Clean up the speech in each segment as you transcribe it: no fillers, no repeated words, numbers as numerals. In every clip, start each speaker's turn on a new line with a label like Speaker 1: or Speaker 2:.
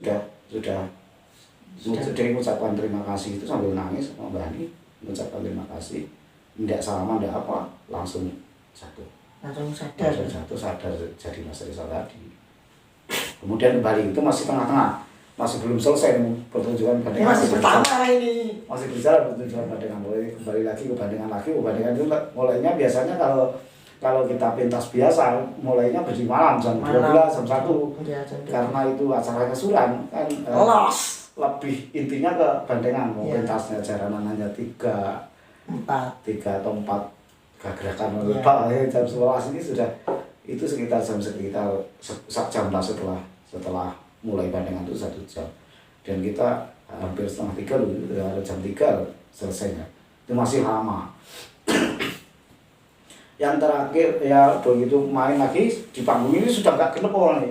Speaker 1: sudah mengucapkan terima kasih itu sambil nangis sama Mbak Ani, mengucapkan terima kasih, tidak salaman, tidak apa, langsung jatuh sadar jadi Mas Rizal tadi. Kemudian kembali itu masih tengah-tengah, masih belum selesai pertunjukan bandengan,
Speaker 2: masih pertama ini
Speaker 1: masih berjalan pertunjukan bandengan, kembali lagi ke bandengan itu mulainya biasanya kalau kita pentas biasa mulainya di malam jam 12 jam 1
Speaker 2: ya,
Speaker 1: karena itu acaranya suran kan lebih intinya ke bandengan mau pentasnya jaranan hanya 3 atau 4 gerakan jam 11 ini sudah itu sekitar jam lah setelah mulai bandengan itu 1 jam dan kita hampir setengah 3 loh, jam 3 selesainya itu masih lama. Yang terakhir ya begitu main lagi di panggung ini sudah nggak genep orang nih,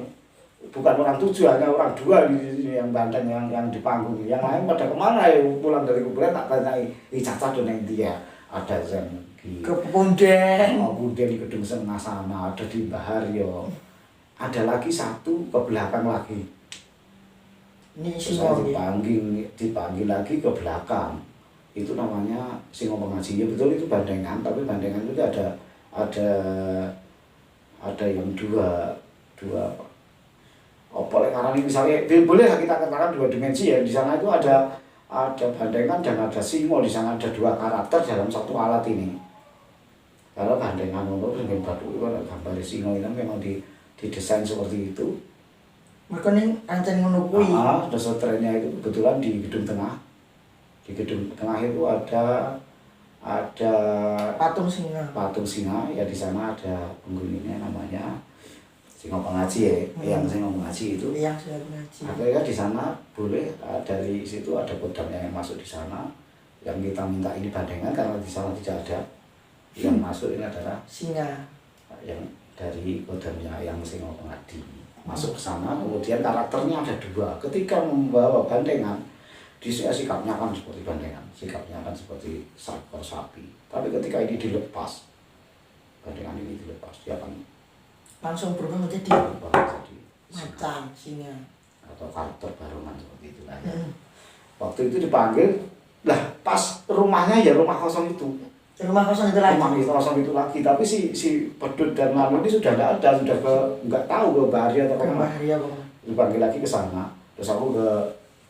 Speaker 1: bukan orang 7 hanya orang 2 di yang bandeng yang di panggung, yang lain pada kemana ya pulang dari kuburan tak tanyai Caca dan yang dia ada yang di
Speaker 2: Punden
Speaker 1: di Gedung Sengah sana, ada di Baharyo, ada lagi satu ke belakang lagi
Speaker 2: ini
Speaker 1: dipanggil lagi ke belakang itu namanya Singo Pengaji ya betul itu bandengan, tapi bandengan itu ada yang dua karena ini misalnya boleh kita katakan 2 dimensi ya, di sana itu ada bandengan dan ada singo, di sana ada 2 karakter dalam satu alat ini. Kalau bandengan untuk dengan batu itu ada gambar singo ini memang didesain seperti itu.
Speaker 2: mereka nih ancen menukui
Speaker 1: dasar trennya itu kebetulan di gedung tengah. Di gedung tengah itu ada
Speaker 2: patung singa
Speaker 1: ya, di sana ada penghuninya namanya Singo Pengaji ya, yang Singo Pengaji itu. Akhirnya di sana boleh dari situ ada kodamnya yang masuk di sana. Yang kita minta ini bandengan karena di sana tidak ada. Yang masuk ini adalah
Speaker 2: singa
Speaker 1: yang dari kodamnya yang Singo Pengaji masuk ke sana. Kemudian karakternya ada 2. Ketika membawa bandengan di sikapnya kan seperti bandengan, sikapnya kan seperti seekor sapi. Tapi ketika ini dilepas, bandengan ini dilepas, dia akan
Speaker 2: langsung berubah menjadi macan singa
Speaker 1: atau karakter barongan seperti itulah ya. Waktu itu dipanggil, lah pas rumahnya ya rumah kosong itu lagi. Tapi si Pedut dan Lalu ini sudah tidak ada, sudah nggak tahu ke Bahari atau kemana. Dipanggil lagi ke sana, terus aku ke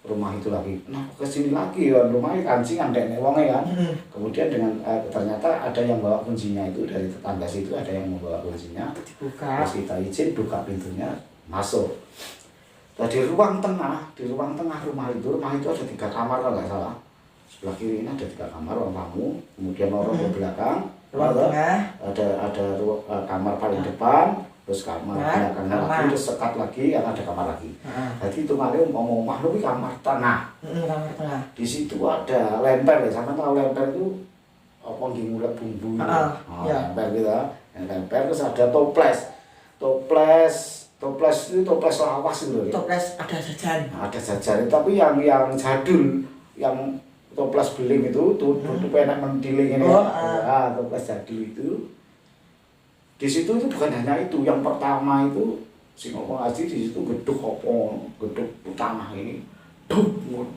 Speaker 1: rumah itu lagi, nah kesini lagi ya, rumahnya kancingan dek wongnya kan. Kemudian dengan ternyata ada yang bawa kuncinya itu dari tetangga situ, ada yang membawa kuncinya, terus kita izin buka pintunya masuk. Di ruang tengah rumah itu ada 3 kamar kalau nggak salah. Sebelah kiri ini ada 3 kamar ruang tamu, kemudian lorong ke belakang,
Speaker 2: ruang tengah
Speaker 1: ada kamar paling depan, terus kamar belakangnya lagi, terus sekat lagi, yang ada kamar lagi. Jadi itu kali ngomong lu kamar tengah. Di situ ada lemper ya, sama tahu lemper itu apa ngulek bumbu lemper gitu yang lemper. Terus ada toples itu toples lawas gitu ya.
Speaker 2: Toples ada jajan
Speaker 1: tapi yang jadul, yang toples beling itu tuh enak mendiling ini toples jadul itu. Di situ itu bukan hanya itu, yang pertama itu Singo Pengaji di situ geduk tanah ini,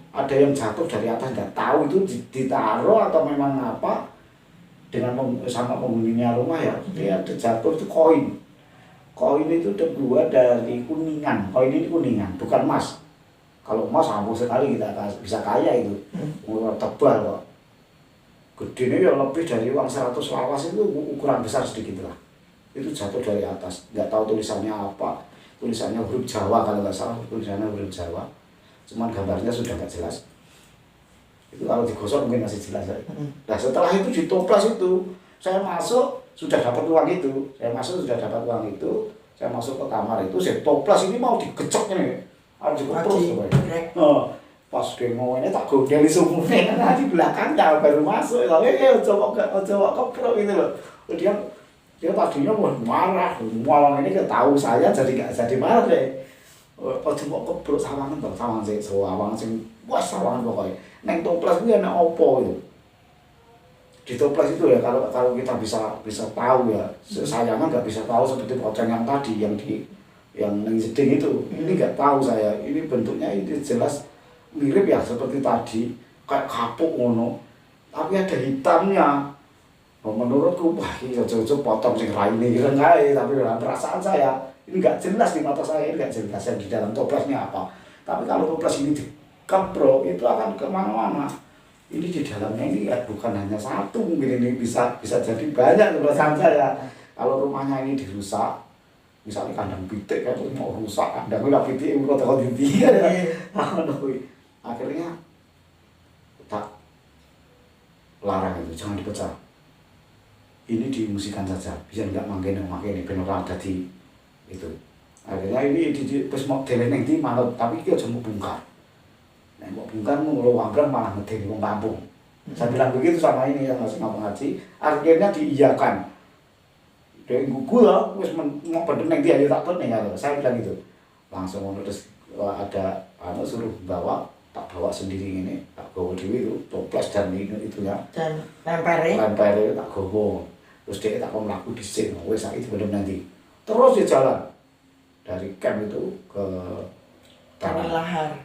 Speaker 1: ada yang jatuh dari atas, nggak tahu itu ditaruh atau memang apa dengan sama penghuninya rumah ya. Dia ada jatuh itu koin itu terbuat dari kuningan, koin ini kuningan bukan emas. Kalau emas ampuh sekali kita bisa kaya itu, tebal kok. Gedenya ya lebih dari uang 100 lawas, itu ukuran besar sedikit lah. Itu jatuh dari atas, nggak tahu tulisannya apa, tulisannya huruf Jawa kalau nggak salah, tulisannya huruf Jawa, cuman gambarnya sudah nggak jelas. Itu kalau digosok mungkin masih jelas. Nah setelah itu ditoples itu, saya masuk sudah dapat uang itu, saya masuk ke kamar itu, saya toples ini mau digecek ini, harus dikeprus. Pas dia mau ini tak godeli semuanya, nah di belakangnya baru masuk, tapi coba keprok gitu loh. Dia tadinya marah ini ketahu saya jadi gak jadi marah deh. Cuma keprok sawangan pokoknya. Neng toples itu enak opo itu. Di toples itu ya kalau kita bisa tahu ya, sayangnya nggak bisa tahu seperti pocong yang tadi yang di yang jeding itu. Ini nggak tahu saya, ini bentuknya ini jelas mirip ya seperti tadi, kayak kapuk ngono, tapi ada hitamnya. Menurutku, wah ini cocok potong sing raine ireng ae, tapi dalam perasaan saya ini nggak jelas di mata saya, ini nggak jelas yang di dalam toplesnya apa. Tapi kalau toples ini dikeprok itu akan kemana-mana. Ini di dalamnya ini ya, bukan hanya satu, mungkin ini bisa jadi banyak perasaan saya. Kalau rumahnya ini dirusak, misalnya kandang pitik kan mau rusak kandang udah pitik udah takut inti akhirnya tak larang itu jangan dipecah. Ini diungsikan saja, bisa nggak makin ini benar ada di itu. Akhirnya ini terus mau deleng di manut, tapi kita cuma bongkar. Nah, mau bongkar mau ngeluangkan malah ngedeni wong kampung. Saya bilang begitu sama ini yang masih ngaji, akhirnya diiyakan. Dari gugu lah, terus mau bedeneng dia tak bedeneng kalau saya bilang gitu. Langsung terus ada suruh bawa, tak bawa sendiri ini, tak bawa dewi itu toples dan itunya.
Speaker 2: Dan lempere
Speaker 1: tak bawa. Terus dia tak mau melaku di sini, wes itu belum nanti. Terus dia jalan dari camp itu ke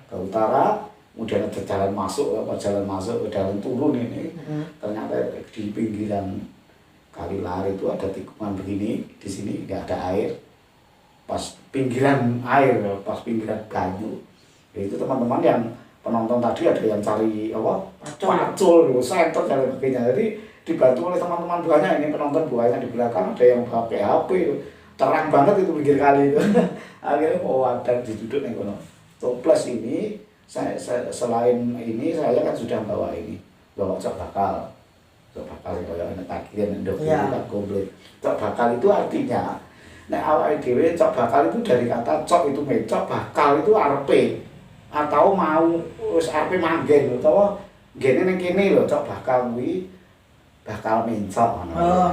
Speaker 1: utara, kemudian ada jalan masuk ke jalan turun ini. Ternyata di pinggiran Kali Lahar itu ada tikungan begini, di sini nggak ada air. Pas pinggiran air, pas pinggiran kayu. Itu teman-teman yang penonton tadi ada yang cari pacul, senter dan sebagainya. Jadi dibantu oleh teman-teman banyak ini penonton banyak di belakang, ada yang pakai HP, terang banget itu pinggir kali itu. Akhirnya ada diduduk nih kono. Toples ini saya selain ini saya kan sudah bawa cok bakal. Cok bakal kayak enak tagihan ndok tak komplit. Cok bakal itu artinya nek awake dhewe cok bakal itu dari kata cok itu mecok, bakal itu arepe atau mau wis arepe manggen utawa ngene ning kene lho cok bakal kuwi bakal mencok ngono.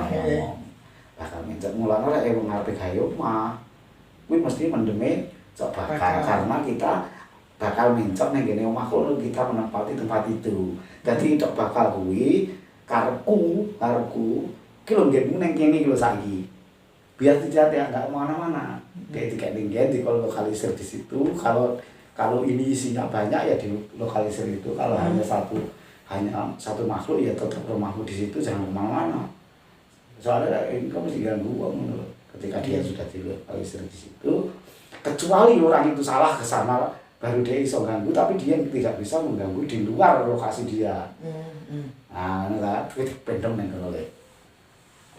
Speaker 1: Bakal mencok mulane lek wong arepe gawe omah kuwi mesti mendeme cok bakal karena kita bakal mencok ning kene omah kono kita menempati tempat itu. Dadi cok bakal kuwi karepku ki lho nggenmu ning kene iki lho saiki. Biar tidak enggak kemana-mana. Dia tidak tinggal di lokalisir di situ. Kalau ini isinya banyak ya di lokalisir itu. Kalau hanya satu makhluk ya tetap rumahmu di situ, jangan kemana-mana. Soalnya ini kamu mesti ganggu uang ketika dia sudah di lokalisir di situ. Kecuali orang itu salah ke sana baru dia bisa ganggu, tapi dia tidak bisa mengganggu di luar lokasi dia. Nah, ini kan kita pendem nih kalau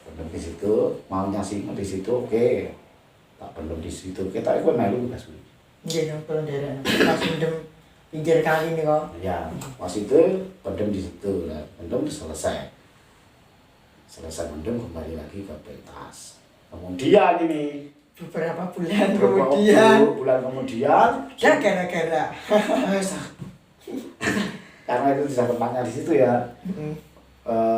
Speaker 1: pendem di situ, maunya sih di situ, oke. Tak pendem di situ, kita ikut melu juga sulit.
Speaker 2: Iya, pendem daerah, pas pendem pinggir kali nih kok.
Speaker 1: Ya, pas itu pendem di situ, lah pendem selesai pendem kembali lagi ke pentas. Kemudian ini
Speaker 2: beberapa bulan kemudian
Speaker 1: ya
Speaker 2: gara-gara
Speaker 1: karena itu tidak tempatnya di situ ya.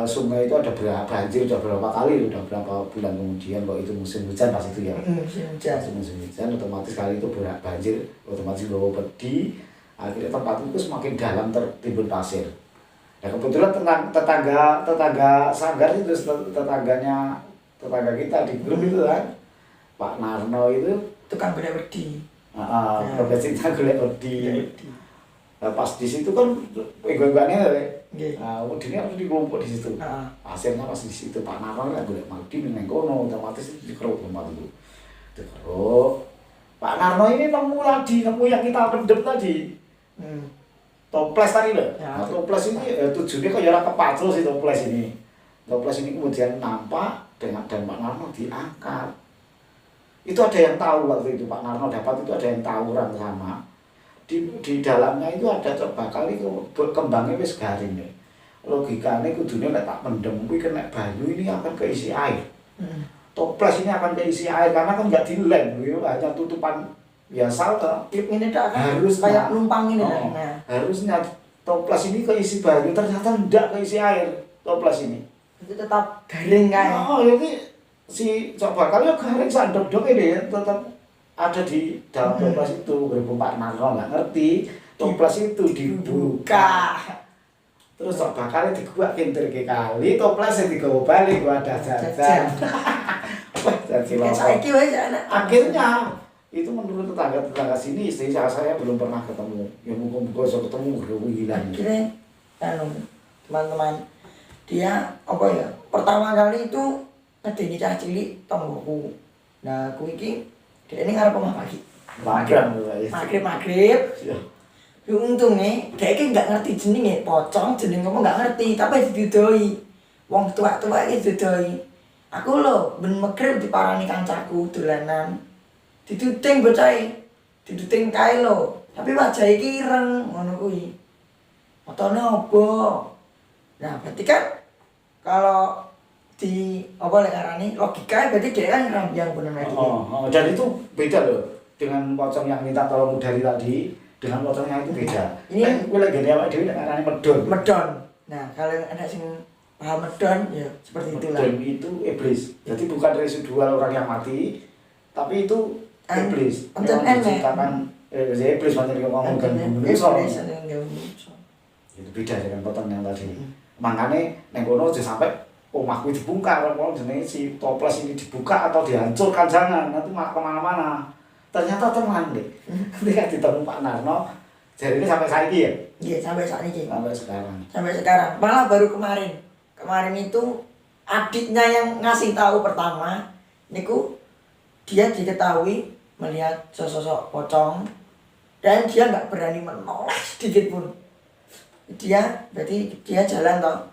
Speaker 1: Sungai itu ada banjir udah berapa kali, udah berapa bulan kemudian kok itu musim hujan pas itu ya. Musim hujan otomatis kali itu banjir, otomatis bawa pedi, akhirnya tempat itu semakin dalam tertimbun pasir. Nah kebetulan tetangga Sanggar itu tetangga kita di grup itu kan, Pak Narno itu
Speaker 2: tukang golek wedi.
Speaker 1: profesinya golek wedi. Nah, pas di situ kan ego-egoannya nah, wedine harus dikelompok di situ. Pasirnya pas di situ Pak Narno kan golek wedi ning kono, otomatis dikeruk tempat itu. Dikeruk. Pak Narno ini nemu yang kita pendem tadi. Toples tadi loh. Nah, toples ini tujuannya kok ya ora kepacul sih toples ini. Toples ini kemudian nampak dan Pak Narno diangkat. Itu ada yang tahu waktu itu Pak Narno dapat itu ada yang tahu orang sama. Di dalamnya itu ada coba kali kembangnya wis garing nih. Logikanya kudune nek tak pendem kuwi kena banyu ini akan keisi air. Toples ini akan keisi air karena kan enggak dilem, hanya tutupan biasa
Speaker 2: klip ini tak kan
Speaker 1: harus
Speaker 2: kayak numpang ini
Speaker 1: harusnya toples ini keisi banyu, ternyata enggak keisi air toples ini.
Speaker 2: Itu tetap garing kan.
Speaker 1: Ini si coba kali garing sandok-dok ini ya tetap ada di dalam toples itu. Berhubung Pak Narno nggak ngerti toples itu dibuka. Terus coba kali diguak kintir kali toplesnya digawa balik, ada jajan. Akhirnya itu menurut tetangga sini istri saya belum pernah ketemu. Ya muka-muka saya ketemu hilang.
Speaker 2: Akhirnya teman-teman dia apa ya pertama kali itu ngedeni cah cilik tonggoku. Nah aku iki dia ini ngarep omah pagi maghrib
Speaker 1: Ya.
Speaker 2: untungnya dia ini nggak ngerti jenenge pocong jeneng kamu nggak ngerti tapi didudoi wong tua-tua ini didudoi aku lho ben maghrib diparani kancaku dolanan diduting bocah diduting kae lho tapi wajah iki ireng ngono kuwi otone opo nah berarti kan kalau di apa lek arani logika berarti dia kan rambyang bener
Speaker 1: Dan itu beda loh dengan pocong yang minta tolong dari tadi dengan pocongnya itu beda.
Speaker 2: Ini
Speaker 1: gue lagi dia awak dhewe nek arane medon.
Speaker 2: Nah, kalau ada sing paham medon ya seperti itulah.
Speaker 1: Medon itu iblis. Jadi bukan residual orang yang mati, tapi itu iblis.
Speaker 2: Untuk
Speaker 1: menciptakan iblis macam yang ngomong kan
Speaker 2: iblis.
Speaker 1: Itu beda dengan pocong yang tadi. Makanya nek kono aja sampai omahku dibongkar, kalau jenenge si toples ini dibuka atau dihancurkan jangan, nanti malah kemana-mana. Ternyata teman deh, ketika ditemu Pak Narno, jadi ini sampai saat ini ya?
Speaker 2: Iya sampai saat ini.
Speaker 1: Sampai
Speaker 2: sekarang, malah baru kemarin itu adiknya yang ngasih tahu pertama, niku dia diketahui melihat sosok pocong dan dia nggak berani menolak sedikit pun. Berarti dia jalan toh.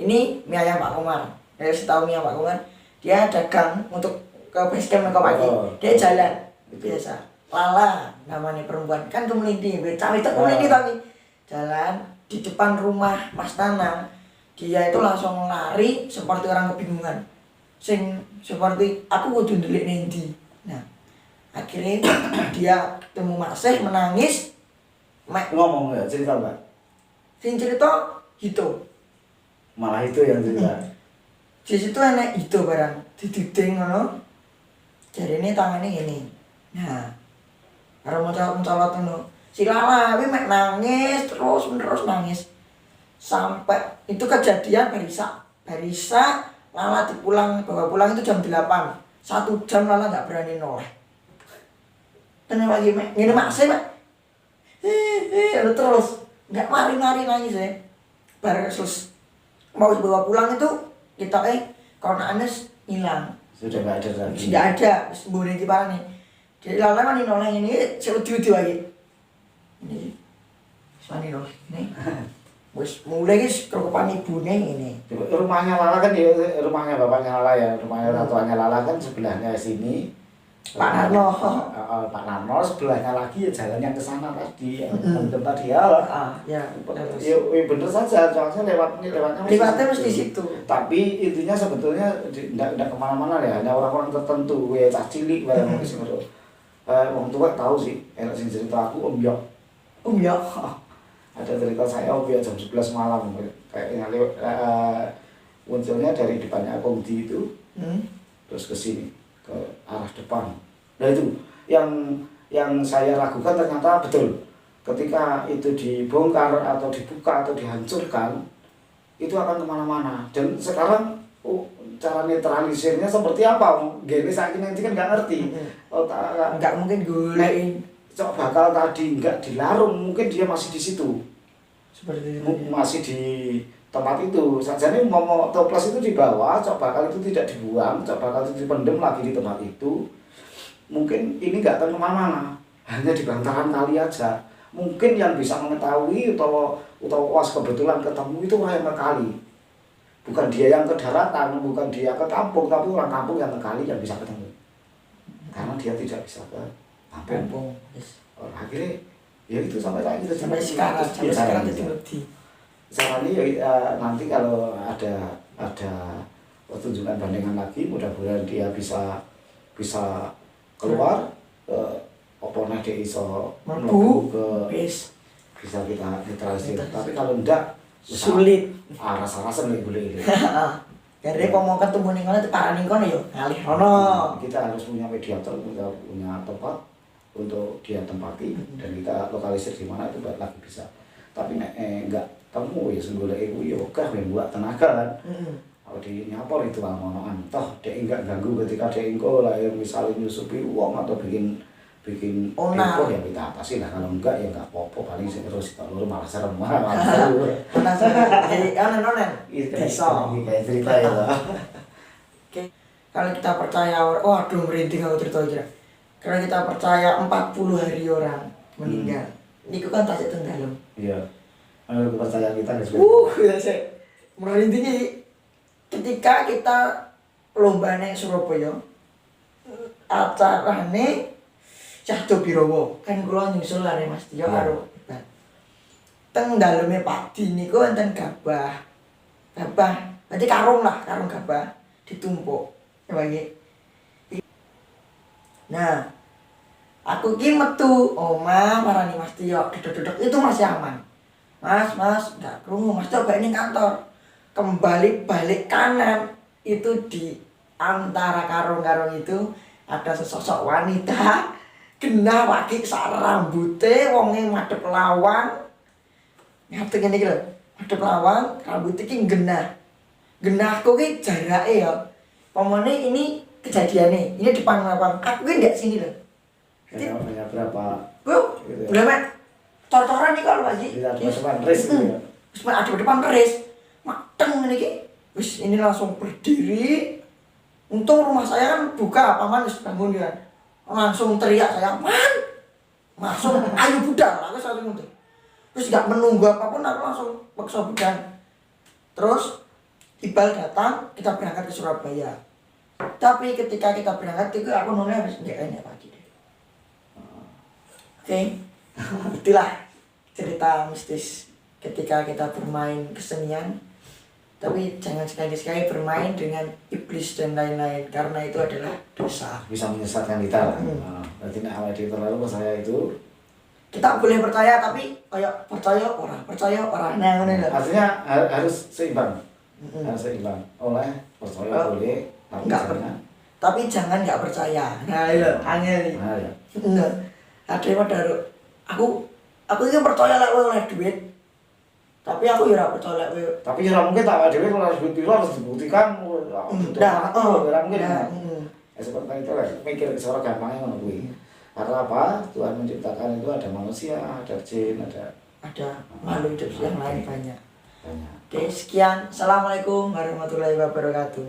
Speaker 2: Ini mie ayam Pak Komar. Saya tahu mie ayam Pak Komar. Dia dagang untuk ke basecamp ke pagi. Dia jalan biasa. Lala namanya perempuan kan kemeliti. Cawe itu kemeliti tapi jalan di depan rumah Mas Tanang. Dia itu langsung lari seperti orang kebingungan. Seperti aku kudu ndelik nendi. Nah, akhirnya dia ketemu Masih menangis.
Speaker 1: Ngomong ya cerita Mbak.
Speaker 2: Sing cerita Hito.
Speaker 1: Malah itu yang cerita.
Speaker 2: Di situ enak Hito barang dididing ngono. Jarine tangane ngene. Nah, karo mencolot ngono. Si Lala kuwi mek nangis terus nangis. Sampai itu kejadian barisa Lala bawa pulang itu jam 8. 1 jam Lala enggak berani noleh. Tenan lagi mek ngene makse mek. Terus enggak mari-mari nangis ya. Bareng terus mau dibawa pulang itu kita kalau Anes hilang.
Speaker 1: Sudah enggak ada lagi.
Speaker 2: Tidak ada, sembunyi di mana nih. Jadi Lala kan noleh ini seudi-udi lagi. Ini Sani loh, ini. Wis mulai guys kerokokan ibune ini.
Speaker 1: Rumahnya Lala kan ya rumahnya bapaknya Lala ya, rumahnya ratuannya Lala kan sebelahnya sini.
Speaker 2: Pak Narno.
Speaker 1: Pak Narno sebelahnya lagi ya jalan yang ke sana tadi, yang tadi ya.
Speaker 2: Ya.
Speaker 1: Ya bener saja, soalnya
Speaker 2: lewatnya mesti di situ.
Speaker 1: Tapi intinya sebetulnya tidak kemana-mana ya, hanya orang-orang tertentu, ya cah cilik barang sing ngono. Wong tua tahu sih, enak sing cerita aku Om Yok. Ada cerita saya Om Yok jam 11 malam kayaknya munculnya dari depannya Kongdi itu, terus ke sini ke arah depan. Nah itu yang saya ragukan ternyata betul. Ketika itu dibongkar atau dibuka atau dihancurkan, itu akan kemana-mana. Dan sekarang cara netralisirnya seperti apa? Gini saya nanti kan nggak ngerti.
Speaker 2: Nggak mungkin gulein.
Speaker 1: Cok bakal tadi nggak dilarung, mungkin dia masih di situ.
Speaker 2: Seperti itu.
Speaker 1: Masih di tempat itu. Saja nih mau toples itu dibawa, cok bakal itu tidak dibuang, cok bakal itu dipendem lagi di tempat itu. Mungkin ini nggak akan kemana-mana, hanya di bantaran kali aja. Mungkin yang bisa mengetahui atau was kebetulan ketemu itu orang yang ke kali. Bukan dia yang ke daratan, bukan dia ke kampung, tapi orang kampung yang ke kali yang bisa ketemu. Karena dia tidak bisa ke kampung. Akhirnya ya itu sampai lagi
Speaker 2: sampai sekarang jadi lebih.
Speaker 1: Sekarang ini nanti kalau ada pertunjukan bandingan lagi, mudah-mudahan dia bisa keluar opone dia iso mlebu ke bisa kita netralisir. Tapi kalau enggak
Speaker 2: sulit.
Speaker 1: Rasa-rasa nih boleh ini.
Speaker 2: Jadi kalau mau ketemu ning kono parah ning kono yo ngalih ono.
Speaker 1: Kita harus punya mediator, kita punya tempat untuk dia tempati dan kita lokalisir di mana itu lagi bisa. Tapi enggak temu ya senggolek iku ya ogah ben buat tenaga kan. Kalau di nyapor itu ngonoan toh dia enggak ganggu ketika dia engko lah yang misalnya nyusupi uang atau bikin bikin
Speaker 2: Onar.
Speaker 1: heboh ya kita atasi lah, kalau enggak ya enggak apa-apa, paling terus kalau malah serem malah seru.
Speaker 2: Jadi onen bisa.
Speaker 1: Kayak cerita ya lah.
Speaker 2: Oke. Kalau kita percaya aduh merinding aku cerita aja. Kalau kita percaya 40 hari orang meninggal. Niku kan tasik teng dalem.
Speaker 1: Iya. Kalau kepercayaan kita guys.
Speaker 2: Ya sih. Merinding iki ketika kita lomba ning Surabaya. Acarane Cahdo Birowo. Kan kula nyusul arek Mas Tio karo Iban. Teng daleme Pak Di niku wonten gabah. Gabah, berarti karung lah, karung gabah ditumpuk. Ya bagi. Nah, aku ki metu omah marani Mas Tio, dedek-dedek itu masih aman. Mas, enggak krungu, Mas coba ini kantor. Kembali balik kanan itu di antara karung-karung itu ada sesosok wanita genah waki sak rambute wonge madhep lawang. Ngerti ngene iki lho. Madhep lawang, rambute ki genah. Genahku ki jarake ya. Pamane ini kejadiannya, ini di panggung. Aku ki ndak sini lho.
Speaker 1: Banyak berapa?
Speaker 2: Bu, udah mek. Tor-toran nih kalau lagi.
Speaker 1: Di depan res gitu ya.
Speaker 2: Wis ada depan res. Mateng ngene iki. Wis ini langsung berdiri. Untung rumah saya kan buka, paman wis bangun ya. Langsung teriak saya, "Man!" Langsung ayo budal, aku satu mundur. Terus gak menunggu apapun aku langsung paksa budal. Terus Iqbal datang, kita berangkat ke Surabaya. Tapi ketika kita berangkat itu aku nolnya habis gak enak pagi deh. Oke. Itulah cerita mistis ketika kita bermain kesenian. Tapi jangan sekali-sekali bermain dengan iblis dan lain-lain karena itu adalah dosa.
Speaker 1: Bisa menyesatkan kita. Berarti nek awake dhewe terlalu saya itu
Speaker 2: Kita boleh percaya tapi kayak percaya orang. Nah, ngono lho.
Speaker 1: artinya harus seimbang. Harus seimbang. Oleh percaya boleh, tapi jangan.
Speaker 2: Tapi jangan nggak percaya. Nah, lho, angel iki.
Speaker 1: Nah, ya.
Speaker 2: Enggak. Ada padha aku iki percaya lek kowe oleh duit. Tapi aku ya ora percaya lek kowe.
Speaker 1: Tapi ya mungkin tak awake dhewe kalau harus bukti harus dibuktikan.
Speaker 2: Nah,
Speaker 1: ora mungkin.
Speaker 2: Nah,
Speaker 1: Ya seperti itu lah, mikir ke suara gampangnya ngono kuwi. Karena apa? Tuhan menciptakan itu ada manusia, ada jin,
Speaker 2: ada makhluk hidup yang lain banyak.
Speaker 1: banyak.
Speaker 2: Oke, sekian. Assalamualaikum warahmatullahi wabarakatuh.